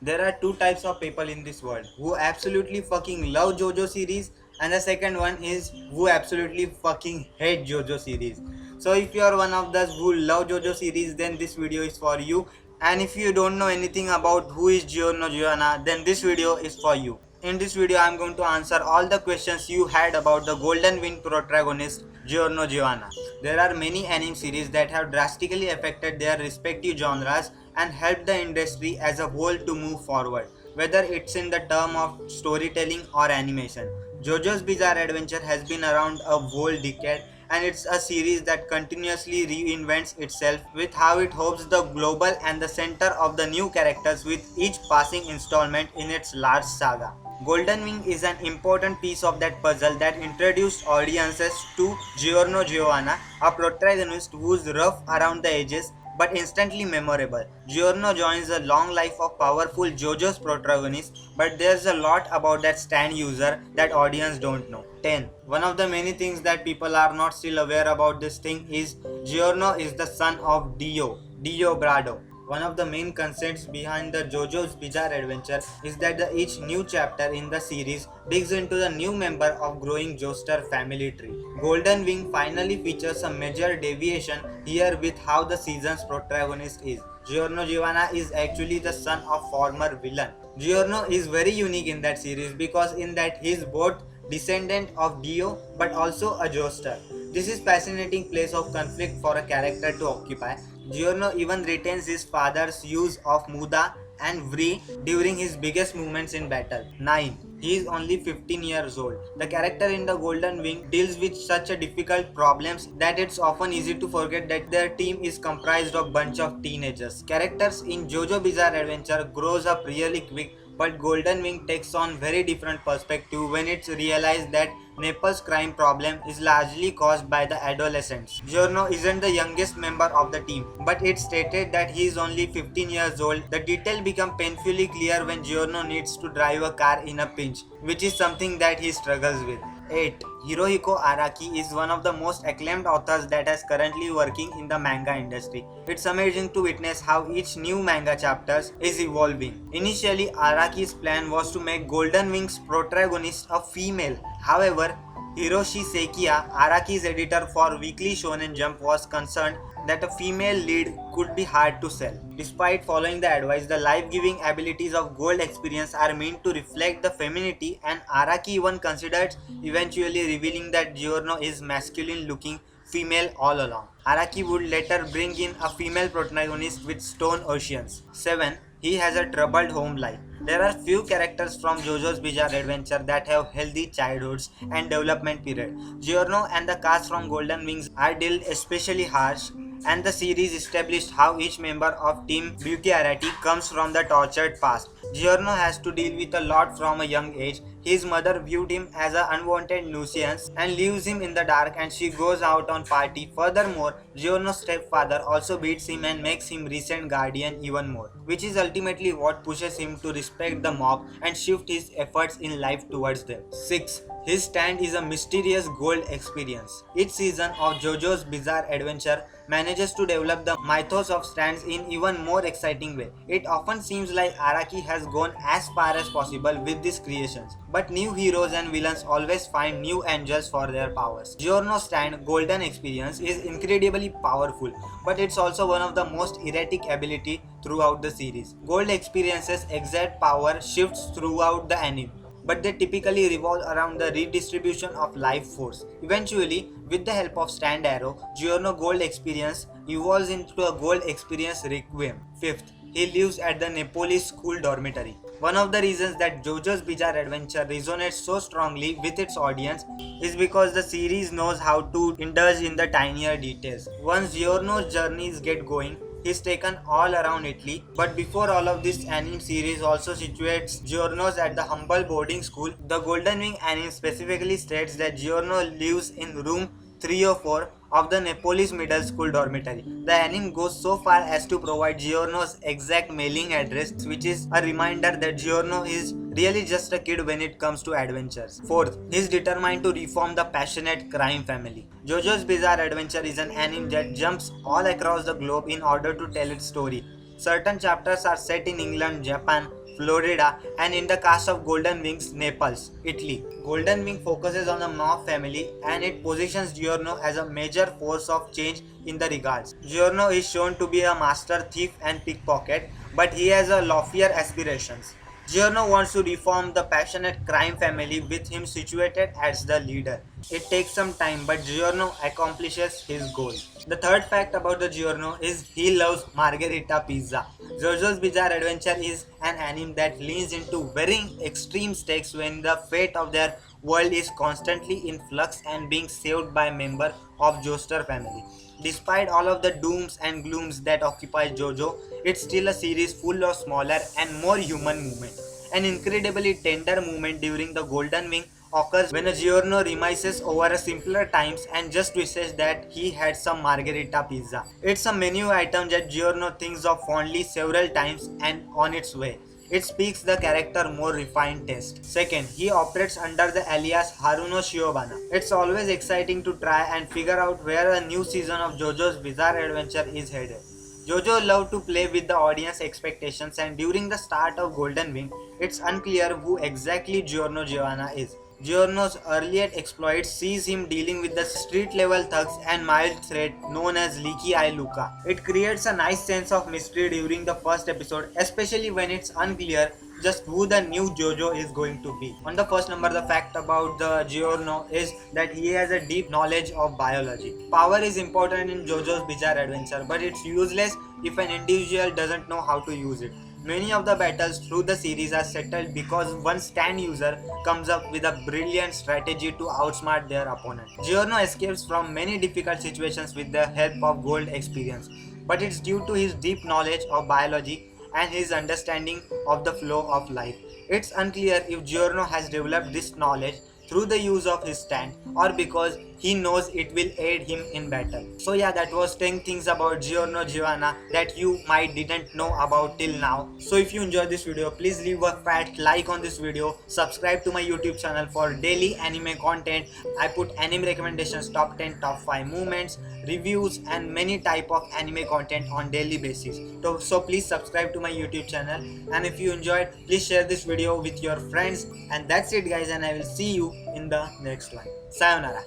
There are two types of people in this world who absolutely fucking love JoJo series, and the second one is who absolutely fucking hate JoJo series. So if you are one of those who love JoJo series, then this video is for you. And if you don't know anything about who is Giorno Giovanna, then this video is for you. In this video, I am going to answer all the questions you had about the Golden Wing protagonist Giorno Giovanna. There are many anime series that have drastically affected their respective genres and helped the industry as a whole to move forward, whether it's in the term of storytelling or animation. JoJo's Bizarre Adventure has been around a whole decade, and it's a series that continuously reinvents itself with how it hopes the global and the center of the new characters with each passing installment in its large saga. Golden Wing is an important piece of that puzzle that introduced audiences to Giorno Giovanna, a protagonist who's rough around the edges but instantly memorable. Giorno joins a long life of powerful JoJo's protagonist, but there's a lot about that stand user that audience don't know. 10. One of the many things that people are not still aware about this thing is Giorno is the son of Dio Brado. One of the main concepts behind the JoJo's Bizarre Adventure is that each new chapter in the series digs into the new member of growing Joestar family tree. Golden Wing finally features a major deviation here with how the season's protagonist is. Giorno Giovanna is actually the son of former villain. Giorno is very unique in that series because in that he is both descendant of Dio but also a Joestar. This is fascinating place of conflict for a character to occupy. Giorno even retains his father's use of Muda and Vri during his biggest moments in battle. 9. He is only 15 years old. The character in the Golden Wing deals with such a difficult problems that it's often easy to forget that their team is comprised of bunch of teenagers. Characters in JoJo Bizarre Adventure grows up really quick, but Golden Wing takes on very different perspective when it's realized that Naples' crime problem is largely caused by the adolescents. Giorno isn't the youngest member of the team, but it's stated that he is only 15 years old. The detail becomes painfully clear when Giorno needs to drive a car in a pinch, which is something that he struggles with. 8. Hirohiko Araki is one of the most acclaimed authors that is currently working in the manga industry. It's amazing to witness how each new manga chapters is evolving. Initially, Araki's plan was to make Golden Wing's protagonist a female. However, Hiroshi Sekiya, Araki's editor for Weekly Shonen Jump, was concerned that a female lead could be hard to sell. Despite following the advice, the life-giving abilities of Gold Experience are meant to reflect the femininity, and Araki even considered eventually revealing that Giorno is masculine-looking female all along. Araki would later bring in a female protagonist with Stone Oceans. 7. He has a troubled home life. There are few characters from JoJo's Bizarre Adventure that have healthy childhoods and development period. Giorno and the cast from Golden Wings are dealt especially harsh, and the series established how each member of Team Bukiarati comes from the tortured past. Giorno has to deal with a lot from a young age. His mother viewed him as an unwanted nuisance and leaves him in the dark, and she goes out on party. Furthermore, Giorno's stepfather also beats him and makes him recent guardian even more, which is ultimately what pushes him to respect the mob and shift his efforts in life towards them. 6. His stand is a mysterious gold experience. Each season of JoJo's Bizarre Adventure manages to develop the mythos of stands in even more exciting way. It often seems like Araki has gone as far as possible with these creations, but new heroes and villains always find new angels for their powers. Giorno's stand, Golden Experience, is incredibly powerful, but it's also one of the most erratic ability throughout the series. Gold Experience's exact power shifts throughout the anime, but they typically revolve around the redistribution of life force. Eventually, with the help of Stand Arrow, Giorno Gold Experience evolves into a Gold Experience Requiem. 5th, he lives at the Nepolis School dormitory. One of the reasons that JoJo's Bizarre Adventure resonates so strongly with its audience is because the series knows how to indulge in the tinier details. Once Giorno's journeys get going, he's taken all around Italy, but before all of this, anime series also situates Giorno's at the humble boarding school. The Golden Wing anime specifically states that Giorno lives in room 304 of the Nepolis Middle School dormitory. The anime goes so far as to provide Giorno's exact mailing address, which is a reminder that Giorno is really just a kid when it comes to adventures. 4th, he is determined to reform the passionate crime family. JoJo's Bizarre Adventure is an anime that jumps all across the globe in order to tell its story. Certain chapters are set in England, Japan, Florida, and in the cast of Golden Wings, Naples, Italy. Golden Wing focuses on the mob family and it positions Giorno as a major force of change in the regards. Giorno is shown to be a master thief and pickpocket, but he has a loftier aspirations. Giorno wants to reform the passionate crime family with him situated as the leader. It takes some time, but Giorno accomplishes his goal. The third fact about the Giorno is he loves margherita pizza. JoJo's Bizarre Adventure is an anime that leans into very extreme stakes when the fate of their world is constantly in flux and being saved by a member of Joestar family. Despite all of the dooms and glooms that occupy JoJo, it's still a series full of smaller and more human moments. An incredibly tender moment during the Golden Wing occurs when a Giorno reminisces over a simpler times and just wishes that he had some margherita pizza. It's a menu item that Giorno thinks of fondly several times and on its way. It speaks the character more refined taste. Second, he operates under the alias Haruno Shiobana. It's always exciting to try and figure out where a new season of JoJo's Bizarre Adventure is headed. JoJo loved to play with the audience expectations and during the start of Golden Wing, it's unclear who exactly Giorno Giovanna is. Giorno's earliest exploits sees him dealing with the street-level thugs and mild threat known as Leaky Eye Luca. It creates a nice sense of mystery during the first episode, especially when it's unclear just who the new JoJo is going to be. On the first number, the fact about the Giorno is that he has a deep knowledge of biology. Power is important in JoJo's Bizarre Adventure, but it's useless if an individual doesn't know how to use it. Many of the battles through the series are settled because one stand user comes up with a brilliant strategy to outsmart their opponent. Giorno escapes from many difficult situations with the help of gold experience, but it's due to his deep knowledge of biology and his understanding of the flow of life. It's unclear if Giorno has developed this knowledge through the use of his stand or because he knows it will aid him in battle. So yeah, that was 10 things about Giorno Giovanna that you might didn't know about till now. So if you enjoyed this video, please leave a fat like on this video, subscribe to my YouTube channel for daily anime content. I put anime recommendations, top 10, top 5 movements, reviews and many type of anime content on daily basis. So please subscribe to my YouTube channel, and if you enjoyed, please share this video with your friends. And that's it guys, and I will see you in the next one. Sayonara.